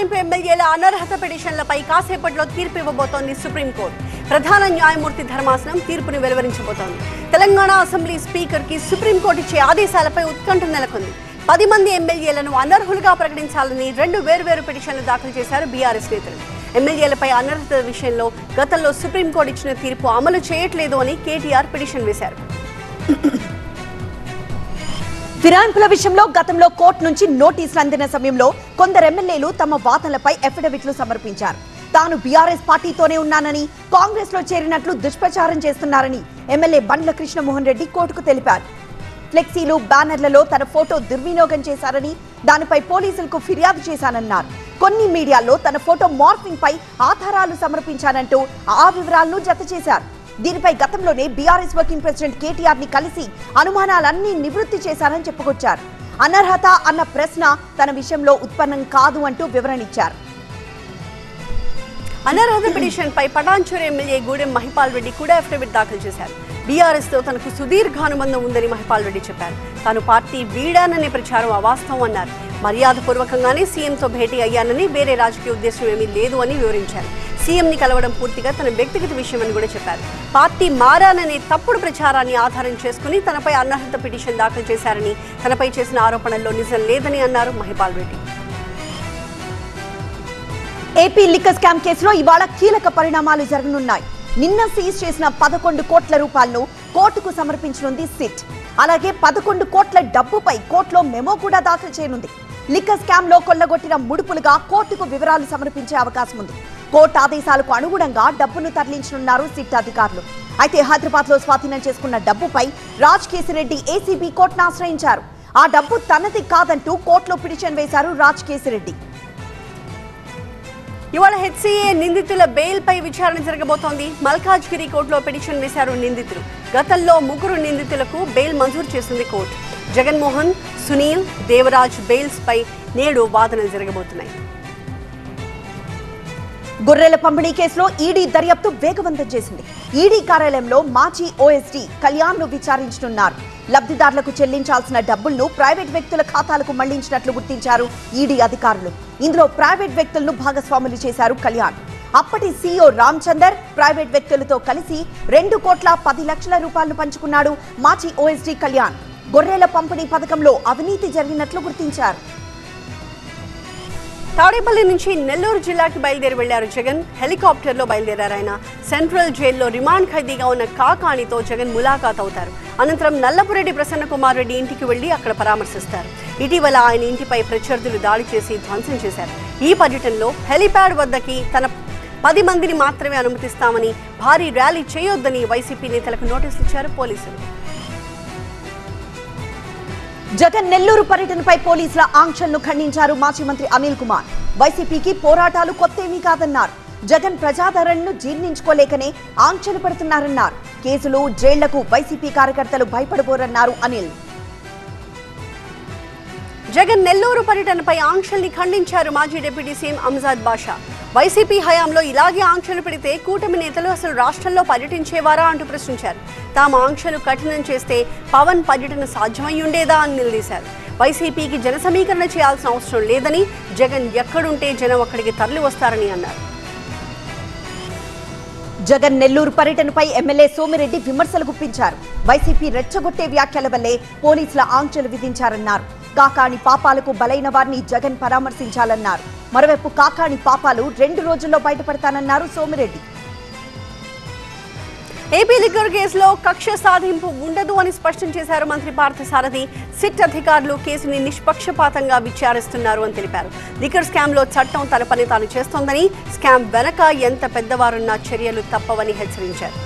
ఫిరాయింపు ఎమ్మెల్యేల అనర్హత పిటిషన్లపై కాసేపట్లో తీర్పు ఇవ్వబోతోంది సుప్రీంకోర్టు. ప్రధాన న్యాయమూర్తి ధర్మాసనం తీర్పును వెలువరించబోతోంది. తెలంగాణ అసెంబ్లీ స్పీకర్ కి సుప్రీంకోర్టు ఇచ్చే ఆదేశాలపై ఉత్కంఠ నెలకొంది. 10 మంది ఎమ్మెల్యేలను అనర్హులుగా ప్రకటించాలని 2 వేర్వేరు పిటిషన్లు దాఖలు చేశారు బీఆర్ఎస్ నేతలు. ఎమ్మెల్యేలపై అనర్హత విషయంలో గతంలో సుప్రీంకోర్టు ఇచ్చిన తీర్పు అమలు చేయట్లేదు అని కేటీఆర్ పిటిషన్ వేశారు. ఫిరాయింపుల విషయంలో గతంలో కోర్టు నుంచి నోటీసులు అందిన సమయంలో కొందరు ఎమ్మెల్యేలు తమ వాదనలపై అఫిడవిట్లు సమర్పించారు. తాను బీఆర్ఎస్ పార్టీతోనే ఉన్నానని, కాంగ్రెస్ లో చేరినట్లు దుష్ప్రచారం చేస్తున్నారని ఎమ్మెల్యే బండ్ల కృష్ణమోహన్ రెడ్డి కోర్టుకు తెలిపారు. ఫ్లెక్సీలు, బ్యానర్లలో తన ఫోటో దుర్వినియోగం చేశారని, దానిపై పోలీసులకు ఫిర్యాదు చేశానన్నారు. కొన్ని మీడియాల్లో తన ఫోటో మార్ఫింగ్ పై ఆధారాలు సమర్పించానంటూ ఆ వివరాలను జత చేశారు. దీనిపై గతంలోనే బీఆర్ఎస్ వర్కింగ్ ప్రెసిడెంట్ కేటీఆర్ ని కలిసి అనుమానాలన్నీ నివృత్తి చేశారని చెప్పుకొచ్చారు. అనర్హత అన్న ప్రశ్న తన విషయంలో ఉత్పన్నం కాదు అంటూ వివరణ ఇచ్చారు. అనర్హత పిటిషన్ పై పటాన్చెరు ఎమ్మెల్యే గూడెం మహిపాల్ రెడ్డి కూడా అఫిడవిట్ దాఖలు చేశారు. బీఆర్ఎస్ తో తనకు సుదీర్ఘ అనుబంధం ఉందని మహిపాల్ రెడ్డి చెప్పారు. తాను పార్టీ వీడాననే ప్రచారం అవాస్తవం అన్నారు. మర్యాదపూర్వకంగానే సీఎంతో భేటీ అయ్యానని, వేరే రాజకీయ ఉద్దేశం ఏమీ లేదు అని వివరించారు. సీఎంని కలవడం పూర్తిగా తన వ్యక్తిగత విషయమని కూడా చెప్పారు. పార్టీ మారాననే తప్పుడు ప్రచారాన్ని ఆధారం చేసుకుని తనపై అనర్హత పిటిషన్ దాఖలు చేశారని, తనపై చేసిన ఆరోపణల్లో నిజం లేదని అన్నారు Mahipal Reddy. AP liquor scam కేసులో ఇవాళ కీలక పరిణామాలు జరగనున్నాయి. నిన్న సీజ్ చేసిన 11 కోట్ల రూపాయలను కోర్టుకు సమర్పించనుంది సిట్. అలాగే 11 కోట్ల డబ్బుపై కోర్టులో మెమో కూడా దాఖలు చేయనుంది. లిక్కర్ స్కామ్ లో కొల్లగొట్టిన ముడుపులుగా కోర్టుకు వివరాలు సమర్పించే అవకాశం ఉంది. కోర్టు ఆదేశాలకు అనుగుణంగా డబ్బును తరలించనున్నారు సిట్ అధికారులు. అయితే హైదరాబాద్ లో స్వాధీనం చేసుకున్న డబ్బుపై రాజ్ కేసిరెడ్డి ఏసీబీ కోర్టును ఆశ్రయించారు. ఆ డబ్బు తనది కాదంటూ కోర్టులో పిటిషన్ వేశారు రాజ్ కేసిరెడ్డి. ఇవాళ హెచ్సీఏ నిందితుల బెయిల్ పై విచారణ జరగబోతోంది. మల్కాజ్గిరి కోర్టులో పిటిషన్ వేశారు నిందితులు. గతంలో 3 నిందితులకు బెయిల్ మంజూరు చేసింది కోర్టు. జగన్మోహన్, సునీల్, దేవరాజ్ బెయిల్స్ పై నేడు వాదనలు జరగబోతున్నాయి. గొర్రెల పంపిణీ కేసులో ఈడీ దర్యాప్తు వేగవంతం చేసింది. ఈడీ కార్యాలయంలో మాజీ ఓఎస్డీ కళ్యాణ్ ను విచారించనున్నారు. లబ్ధిదారులకు చెల్లించాల్సిన డబ్బులను ప్రైవేట్ వ్యక్తుల ఖాతాలకు మళ్లించినట్లు గుర్తించారు ఈడీ అధికారులు. ఇందులో ప్రైవేట్ వ్యక్తులను భాగస్వాములు చేశారు కళ్యాణ్. అప్పటి సీఈఓ రామచందర్ ప్రైవేట్ వ్యక్తులతో కలిసి 2 కోట్ల 10 లక్షల రూపాయలను పంచుకున్నాడు మాజీ ఓఎస్డీ కళ్యాణ్. గొర్రెల పంపిణీ పథకంలో అవినీతి జరిగినట్లు గుర్తించారు. తాడేపల్లి నుంచి నెల్లూరు జిల్లాకి బయలుదేరి వెళ్లారు జగన్. హెలికాప్టర్లో బయలుదేరారు ఆయన. సెంట్రల్ జైల్లో రిమాండ్ ఖైదీగా ఉన్న కాకాణితో జగన్ ములాఖాత్ అవుతారు. అనంతరం నల్లపురెడ్డి ప్రసన్న కుమార్ రెడ్డి ఇంటికి వెళ్లి అక్కడ పరామర్శిస్తారు. ఇటీవల ఆయన ఇంటిపై ప్రత్యర్థులు దాడి చేసి ధ్వంసం చేశారు. ఈ పర్యటనలో హెలిప్యాడ్ వద్దకి తన 10 మందిని మాత్రమే అనుమతిస్తామని, భారీ ర్యాలీ చేయొద్దని వైసీపీ నేతలకు నోటీసులు ఇచ్చారు పోలీసులు. జగన్ నెల్లూరు పర్యటనపై పోలీసుల ఆంక్షలను ఖండించారు మాజీ మంత్రి అనిల్ కుమార్. వైసీపీకి పోరాటాలు కొత్తేమీ కాదన్నారు. జగన్ ప్రజాదరణను జీర్ణించుకోలేకనే ఆంక్షలు పెడుతున్నారన్నారు. కేసులు, జైళ్లకు వైసీపీ కార్యకర్తలు భయపడబోరన్నారు అనిల్. జగన్ నెల్లూరు పర్యటనపై ఆంక్షల్ని ఖండించారు మాజీ డిప్యూటీ సీఎం అంజాద్ బాషా. వైసీపీ హయాంలో ఇలాగే ఆంక్షలు పెడితే కూటమి నేతలు అసలు రాష్ట్రంలో పర్యటించేవారా అంటూ ప్రశ్నించారు. తాము ఆంక్షలు కఠినం చేస్తే పవన్ పర్యటన సాధ్యమయ్యుండేదా అని నిలదీశారు. వైసీపీకి జన సమీకరణ చేయాల్సిన అవసరం లేదని, జగన్ ఎక్కడుంటే జనం అక్కడికి తరలి వస్తారని అన్నారు. జగన్ నెల్లూరు పర్యటనపై ఎమ్మెల్యే సోమిరెడ్డి విమర్శలు గుప్పించారు. వైసీపీ రెచ్చగొట్టే వ్యాఖ్యల వల్లే పోలీసుల ఆంక్షలు విధించారన్నారు. కాకాణి పాపాలకు బలైన వారిని జగన్ పరామర్శించాలన్నారు. మరోవైపు కాకాణి పాపాలు 2 రోజుల్లో బయటపడతానన్నారు సోమిరెడ్డి. ఏపీ లిక్కర్ కేసులో కక్ష సాధింపు ఉండదు అని స్పష్టం చేశారు మంత్రి పార్థసారథి. సిట్ అధికారులు కేసుని నిష్పక్షపాతంగా విచారిస్తున్నారు అని తెలిపారు. లిక్కర్ స్కామ్ లో చట్టం తన పని తాను చేస్తోందని, స్కామ్ వెనక ఎంత పెద్దవారున్నా చర్యలు తప్పవని హెచ్చరించారు.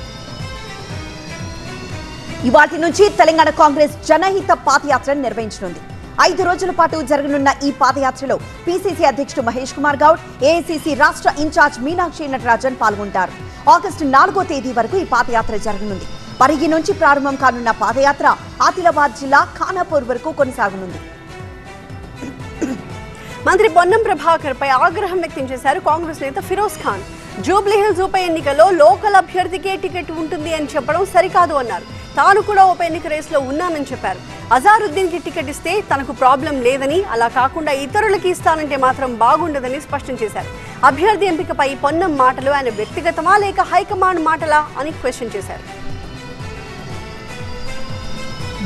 ఇవాటి నుంచి తెలంగాణ కాంగ్రెస్ జనహిత పాదయాత్ర నిర్వహించనుంది. 5 రోజుల పాటు జరగనున్న ఈ పాదయాత్రలో పీసీసీ అధ్యక్షుడు మహేష్ కుమార్ గౌడ్, ఏఐసీసీ రాష్ట్ర ఇన్ఛార్జ్ మీనాక్షి నటరాజన్ పాల్గొంటారు. ఆగస్టు 4వ తేదీ వరకు ఈ పాదయాత్ర జరగనుంది. పరిగి నుంచి ప్రారంభం కానున్న పాదయాత్ర ఆదిలాబాద్ జిల్లా ఖానాపూర్ వరకు కొనసాగనుంది. మంత్రి పొన్నం ప్రభాకర్ పై ఆగ్రహం వ్యక్తం చేశారు కాంగ్రెస్ నేత ఫిరోజ్ ఖాన్. జూబ్లీహిల్స్ ఉప ఎన్నికలో లోకల్ అభ్యర్థికే టికెట్ ఉంటుంది అని చెప్పడం సరికాదు అన్నారు. తాను కూడా ఉప ఎన్నిక రేసులో ఉన్నానని చెప్పారు. అజారుద్దీన్కి టికెట్ ఇస్తే తనకు ప్రాబ్లం లేదని, అలా కాకుండా ఇతరులకి ఇస్తానంటే మాత్రం బాగుండదని స్పష్టం చేశారు. అభ్యర్థి ఎంపికపై పొన్నం మాటలు ఆయన వ్యక్తిగతమా లేక హైకమాండ్ మాటలా అని క్వశ్చన్ చేశారు.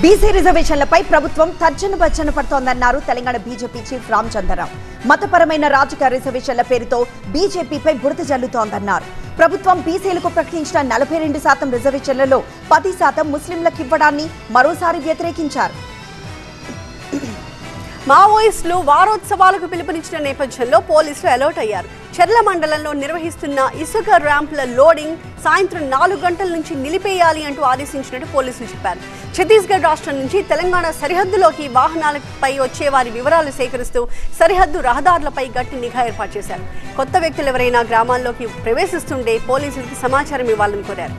బీసీ రిజర్వేషన్లపై ప్రభుత్వం తర్జన భర్జన పడుతోందన్నారు తెలంగాణ బీజేపీ చీఫ్ రామచంద్రరావు. మతపరమైన రాజకీయ రిజర్వేషన్ల పేరుతో బీజేపీపై బురద జల్లుతోందన్నారు. ప్రభుత్వం బీసీలకు ప్రకటించిన 42% రిజర్వేషన్లలో 10% ముస్లింలకు ఇవ్వడాన్ని మరోసారి వ్యతిరేకించారు. మావోయిస్టులు వారోత్సవాలకు పిలుపునిచ్చిన నేపథ్యంలో పోలీసులు అలర్ట్ అయ్యారు. చెర్ల మండలంలో నిర్వహిస్తున్న ఇసుక ర్యాంపుల లోడింగ్ సాయంత్రం 4 గంటల నుంచి నిలిపేయాలి అంటూ ఆదేశించినట్టు పోలీసులు చెప్పారు. ఛత్తీస్గఢ్ రాష్ట్రం నుంచి తెలంగాణ సరిహద్దులోకి వాహనాలపై వచ్చే వారి వివరాలు సేకరిస్తూ సరిహద్దు రహదారులపై గట్టి నిఘా ఏర్పాటు చేశారు. కొత్త వ్యక్తులు ఎవరైనా గ్రామాల్లోకి ప్రవేశిస్తుంటే పోలీసులకు సమాచారం ఇవ్వాలని కోరారు.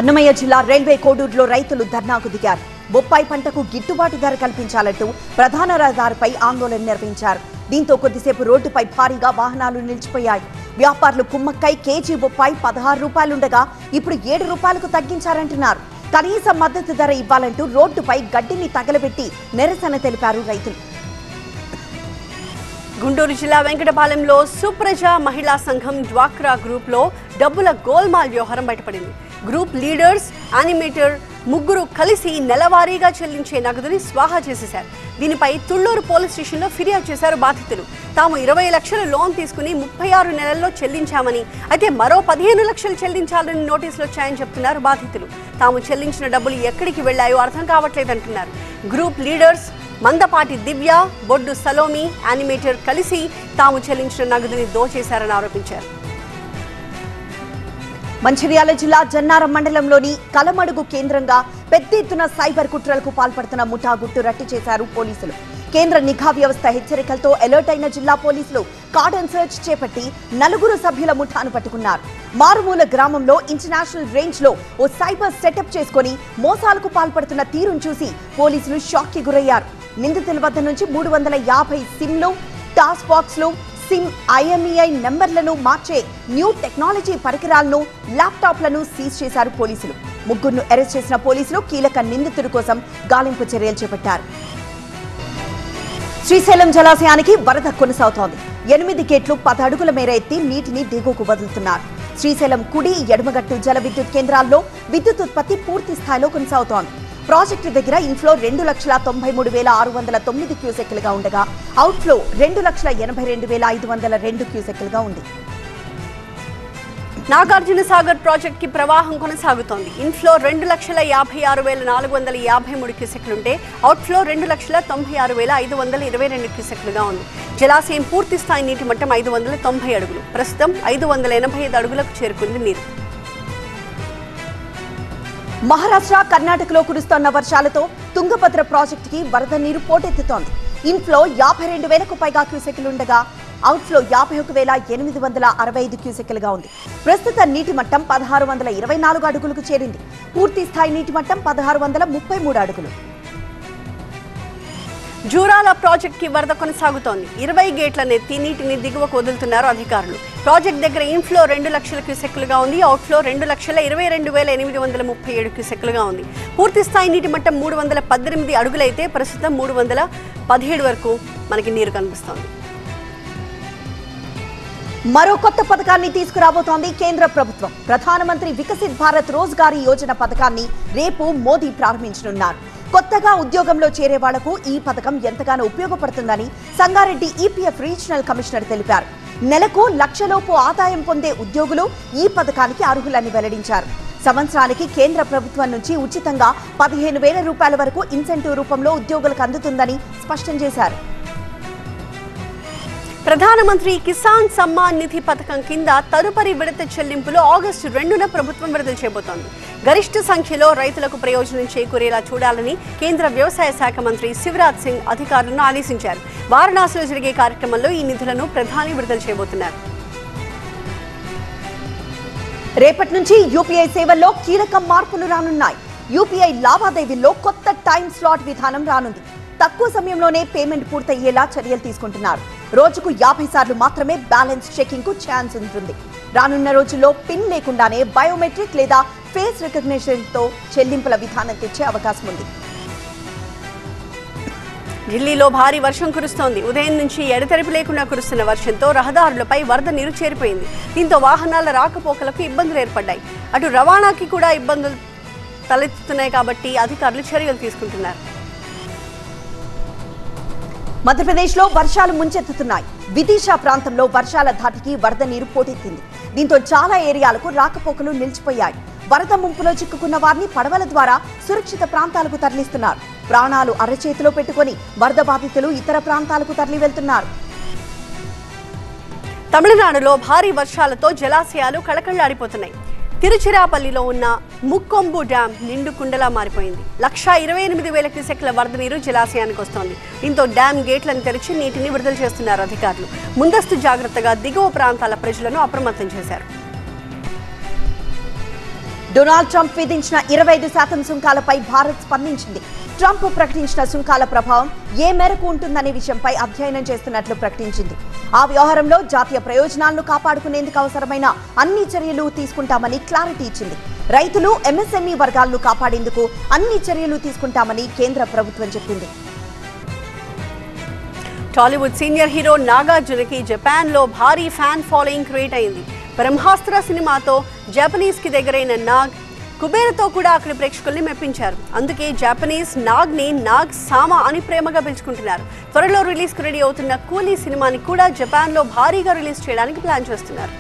అన్నమయ్య జిల్లా రైల్వే కోడూరులో రైతులు ధర్నాకు దిగారు. బొప్పాయి పంటకు గిట్టుబాటు ధర కల్పించాలంటూ ప్రధాన రహదారిపై ఆందోళన నిర్వహించారు. దీంతో కొద్దిసేపు రోడ్డుపై భారీగా వాహనాలు నిలిచిపోయాయి. వ్యాపారులు కుమ్మక్కై కేజీ బొప్పాయి 16 రూపాయలుండగా ఇప్పుడు 7 రూపాయలకు తగ్గించారంటున్నారు. కనీస మద్దతు ధర ఇవ్వాలంటూ రోడ్డుపై గడ్డిని తగలబెట్టి నిరసన తెలిపారు రైతులు. గుంటూరు జిల్లా వెంకటపాలెంలో సుప్రజ మహిళా సంఘం డ్వాక్రా గ్రూప్లో డబ్బుల గోల్మాల్ వ్యవహారం బయటపడింది. గ్రూప్ లీడర్స్, యానిమేటర్ ముగ్గురు కలిసి నెలవారీగా చెల్లించే నగదుని స్వాహా చేసేశారు. దీనిపై తుళ్లూరు పోలీస్ స్టేషన్లో ఫిర్యాదు చేశారు బాధితులు. తాము 20 లక్షల లోన్ తీసుకుని 36 నెలల్లో చెల్లించామని, అయితే మరో 15 లక్షలు చెల్లించాలని నోటీసులు వచ్చాయని చెప్తున్నారు బాధితులు. తాము చెల్లించిన డబ్బులు ఎక్కడికి వెళ్లాయో అర్థం కావట్లేదంటున్నారు. గ్రూప్ లీడర్స్ మందపాటి దివ్య, బొడ్డు సలోమి, యానిమేటర్ కలిసి తాము చెల్లించిన నగదుని దోచేశారని ఆరోపించారు. మంచిర్యాల జిల్లా జన్నారం మండలంలోని కలమడుగు కేంద్రంగా పెద్ద ఎత్తున సైబర్ కుట్రలకు పాల్పడుతున్న ముఠా గుట్టు రట్టు చేశారు పోలీసులు. కేంద్ర నిఘా వ్యవస్థ హెచ్చరికలతో అలర్ట్ అయిన జిల్లా పోలీసులు కార్డన్ సర్చ్ చేపట్టి 4 సభ్యుల ముఠాను పట్టుకున్నారు. మారుమూల గ్రామంలో ఇంటర్నేషనల్ రేంజ్ లో ఓ సైబర్ సెటప్ చేసుకుని మోసాలకు పాల్పడుతున్న తీరును చూసి పోలీసులు షాక్ కి గురయ్యారు. నిందితుల వద్ద నుంచి 350 సిమ్లు, టాస్క్ బాక్స్లు, సిమ్ IMEI నెంబర్లను మార్చే న్యూ టెక్నాలజీ పరికరాలను, ల్యాప్టాప్లను సీజ్ చేశారు పోలీసులు. ముగ్గురును అరెస్ట్ చేసిన పోలీసులు కీలక నిందితుడి కోసం గాలింపు చర్యలు చేపట్టారు. శ్రీశైలం జలాశయానికి వరద కొనసాగుతోంది. 8 గేట్లు 10 అడుగుల మేర ఎత్తి నీటిని దిగువకు వదులుతున్నారు. శ్రీశైలం కుడి, ఎడమగట్టు జల విద్యుత్ కేంద్రాల్లో విద్యుత్ ఉత్పత్తి పూర్తి స్థాయిలో కొనసాగుతోంది. ప్రాజెక్టు దగ్గర ఇన్ఫ్లో 2,93,609 క్యూసెక్లుగా ఉండగా అవుట్ఫ్లో 2,82,502 క్యూసెక్లుగా ఉంది. నాగార్జున సాగర్ ప్రాజెక్ట్ కి ప్రవాహం కొనసాగుతోంది. ఇన్ఫ్లో 2,56,453 క్యూసెక్లుంటే అవుట్ఫ్లో 2,96,522 క్యూసెక్లుగా ఉంది. జలాశయం పూర్తి స్థాయి నీటి మట్టం 590 అడుగులు. ప్రస్తుతం 585 అడుగులకు చేరుకుంది నీరు. మహారాష్ట్ర, కర్ణాటకలో కురుస్తోన్న వర్షాలతో తుంగభద్ర ప్రాజెక్టుకి వరద నీరు పోటెత్తుతోంది. ఇన్ఫ్లో 52,000కు పైగా క్యూసెక్లుండగా అవుట్ఫ్లో 51,865 క్యూసెక్లుగా ఉంది. ప్రస్తుత నీటి మట్టం 1,624 అడుగులకు చేరింది. పూర్తి స్థాయి నీటి మట్టం 1,633 అడుగులు. జూరాల ప్రాజెక్ట్ కి వరద కొనసాగుతోంది. 20 గేట్లను ఎత్తి నీటిని దిగువకు వదులుతున్నారు అధికారులు. ప్రాజెక్ట్ దగ్గర ఇన్ఫ్లో 2 లక్షల క్యూసెక్లుగా ఉంది. అవుట్ఫ్లో 2,22,837 క్యూసెక్లుగా ఉంది. పూర్తి స్థాయి నీటి మట్టం 318 అడుగులైతే ప్రస్తుతం 317 వరకు మనకి నీరు కనిపిస్తోంది. మరో కొత్త పథకాన్ని తీసుకురాబోతోంది కేంద్ర ప్రభుత్వం. ప్రధానమంత్రి వికసిత్ భారత్ రోజ్గారీ యోజన పథకాన్ని రేపు మోదీ ప్రారంభించనున్నారు. కొత్తగా ఉద్యోగంలో చేరే వాళ్లకు ఈ పథకం ఎంతగానో ఉపయోగపడుతుందని సంగారెడ్డి EPF రీజనల్ కమిషనర్ తెలిపారు. నెలకు 1,00,000 లోపు ఆదాయం పొందే ఉద్యోగులు ఈ పథకానికి అర్హులని వెల్లడించారు. సంవత్సరానికి కేంద్ర ప్రభుత్వం నుంచి ఉచితంగా 15,000 రూపాయల వరకు ఇన్సెంటివ్ రూపంలో ఉద్యోగులకు అందుతుందని స్పష్టం చేశారు. ప్రధానమంత్రి కిసాన్ సమ్మాన్ నిధి పథకం కింద తదుపరి విడత చెల్లింపులు ఆగస్టు 2న ప్రభుత్వం విడుదల చేయబోతోంది. గరిష్ట సంఖ్యలో రైతులకు ప్రయోజనం చేకూరేలా చూడాలని కేంద్ర వ్యవసాయ శాఖ మంత్రి శివరాజ్ సింగ్ అధికారులను ఆదేశించారు. వారణాసిలో జరిగే కార్యక్రమంలో ఈ నిధులను ప్రధాని విడుదల చేయబోతున్నారు. రేపటి నుంచి UPI సేవల్లో కీలక మార్పులు రానున్నాయి. UPI లావాదేవీల్లో కొత్త టైం స్లాట్ విధానం రానుంది. తక్కువ సమయంలోనే పేమెంట్ పూర్తయ్యేలా చర్యలు తీసుకుంటున్నారు. రోజుకు 50 సార్లు మాత్రమే బ్యాలెన్స్ చెకింగ్ కు ఛాన్స్ ఉంటుంది. రానున్న రోజుల్లో పిన్ లేకుండానే బయోమెట్రిక్ లేదా ఫేస్ రికగ్నిషన్తో చెల్లింపుల విధానం తెచ్చే అవకాశం ఉంది. ఢిల్లీలో భారీ వర్షం కురుస్తోంది. ఉదయం నుంచి ఎడతెరిపి లేకుండా కురుస్తున్న వర్షంతో రహదారులపై వరద నీరు చేరిపోయింది. దీంతో వాహనాల రాకపోకలకు ఇబ్బందులు ఏర్పడ్డాయి. అటు రవాణాకి కూడా ఇబ్బందులు తలెత్తుతున్నాయి కాబట్టి అధికారులు చర్యలు తీసుకుంటున్నారు. మధ్యప్రదేశ్లో వర్షాలు ముంచెత్తుతున్నాయి. విదిశా ప్రాంతంలో వర్షాల ధాటికి వరద నీరు పోటెత్తింది. దీంతో చాలా ఏరియాలకు రాకపోకలు నిలిచిపోయాయి. వరద ముంపులో చిక్కుకున్న వారిని పడవల ద్వారా సురక్షిత ప్రాంతాలకు తరలిస్తున్నారు. ప్రాణాలు అరచేతిలో పెట్టుకుని వరద బాధితులు ఇతర ప్రాంతాలకు తరలి వెళ్తున్నారు. తమిళనాడులో భారీ వర్షాలతో జలాశయాలు కళకళ్లాడిపోతున్నాయి. తిరుచిరాపల్లిలో ఉన్న ముక్కొంబు డ్యాం నిండు కుండలా మారిపోయింది. 128,000 క్యూసెక్ల వరద నీరు జలాశయానికి వస్తోంది. దీంతో డ్యాం గేట్లను తెరిచి నీటిని విడుదల చేస్తున్నారు అధికారులు. ముందస్తు జాగ్రత్తగా దిగువ ప్రాంతాల ప్రజలను అప్రమత్తం చేశారు. డొనాల్డ్ ట్రంప్ విధించిన 25% సుంకాలపై భారత్ స్పందించింది. ట్రంప్ ప్రకటించిన సుంకాల ప్రభావం ఏ మేరకు ఉంటుందనే విషయంపై అధ్యయనం చేస్తున్నట్లు ప్రకటించింది. ఆ వ్యవహారంలో జాతీయ ప్రయోజనాలను కాపాడుకునేందుకు అవసరమైన అన్ని చర్యలు తీసుకుంటామని క్లారిటీ ఇచ్చింది. రైతులు, ఎంఎస్ఎంఈ వర్గాలను కాపాడేందుకు అన్ని చర్యలు తీసుకుంటామని కేంద్ర ప్రభుత్వం చెప్పింది. టాలీవుడ్ సీనియర్ హీరో నాగార్జునకి జపాన్లో భారీ ఫ్యాన్ ఫాలోయింగ్ క్రియేట్ అయింది. బ్రహ్మాస్త్ర సినిమాతో జపనీస్కి దగ్గరైన నాగ్ కుబేరతో కూడా అక్కడి ప్రేక్షకుల్ని మెప్పించారు. అందుకే జపనీస్ నాగ్ని నాగ్ సామా అని ప్రేమగా పిలుచుకుంటున్నారు. త్వరలో రిలీజ్కు రెడీ అవుతున్న కూలీ సినిమాని కూడా జపాన్లో భారీగా రిలీజ్ చేయడానికి ప్లాన్ చేస్తున్నారు.